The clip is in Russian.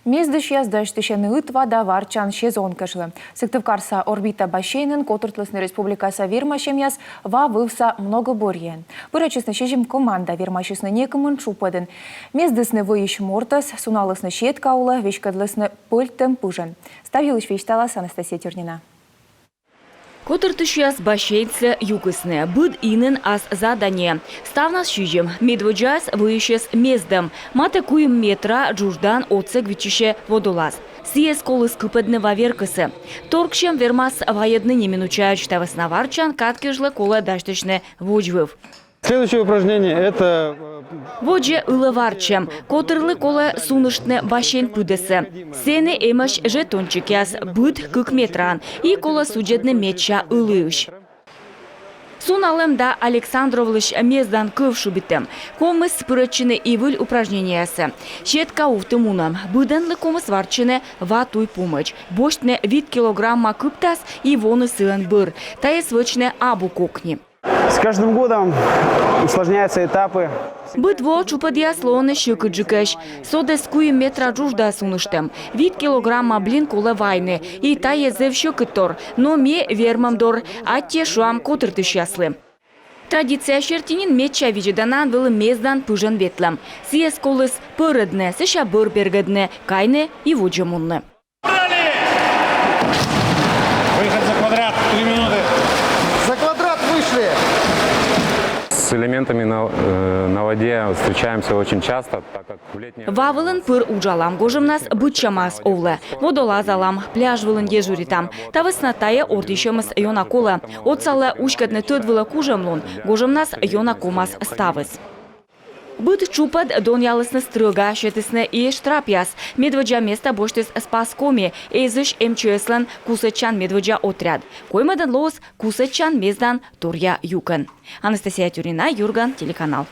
Мездыш яздыштышен ытвада варчан сезон кышлы. Сыктывкарса орбита бассейнын Котыртлысны республикаса вермашем яз ва вывса многоборье. Пырачысны шежим команда вермашысны некымын шупадын. Мездысны выищ мортас, суналысны щет каула, вешкадлысны пыльтым пыжын. Ставилыш вещталас Анастасия Тернина. Котыртышяс башейцы югысны, быд инын аз задание. Ставнас шижем, медводжас выищес мездам, мата куем метра джуждан отсек вичише водолаз. Сиес колыс кыпадны ваверкысы. Торкшем вермас воедны не минучают штавасна варчан, каткежлы кола даштышны воджвыв. Следующее упражнение – это… Водже ылыварчем, котырлы кола суныштны башен пудысы. Сены эмаш жетончик яс быд кык метран и кола суджедны меча ылыш. Суналым да Александровлыш мездан кывшу битем. Комыс пырычыны ивыль упражнениясы. Щетка уфтымунам. Быданлы комыс варчыны ватуй помощь. Боштны вид килограмма кыптас и воны сыан быр. Таес вычны абу кокни. С каждым годом усложняются этапы. Бытво чупадья слоны щеки джикэш. Содес куем метра джужда суныштем. Вид килограмма блин кула вайны. И тае зев щеки тор. Но ме вермам дор. А те шуам котырты счастлы. Традиция шертинин меча вижеданан был мездан пыжен ветлам. Сиес колыс пырыдны, сыша бырбергадны, кайны и воджамунны. Выход за квадрат, 3 минуты. За квадрат вышли! С элементами на воде встречаемся очень часто, так как в летнее... Вавылын пыр уджалам гожымнас бычамас овлы. Водолазалам, пляж вылын ежуритам. Тавысна тая ордишемас йонакола. Отсалы ушкадны тыдвыла кужамлун. Гожымнас йонакомас ставыс. Быт чупад дон ялысны стрыга, шетысны и штрапяс. Медведжа место боштыс спаскоми. Эзыш МЧСлан кусачан медведжа отряд. Коймадан лоз кусачан мездан турья юкан. Анастасия Тюрина, Юрган, телеканал.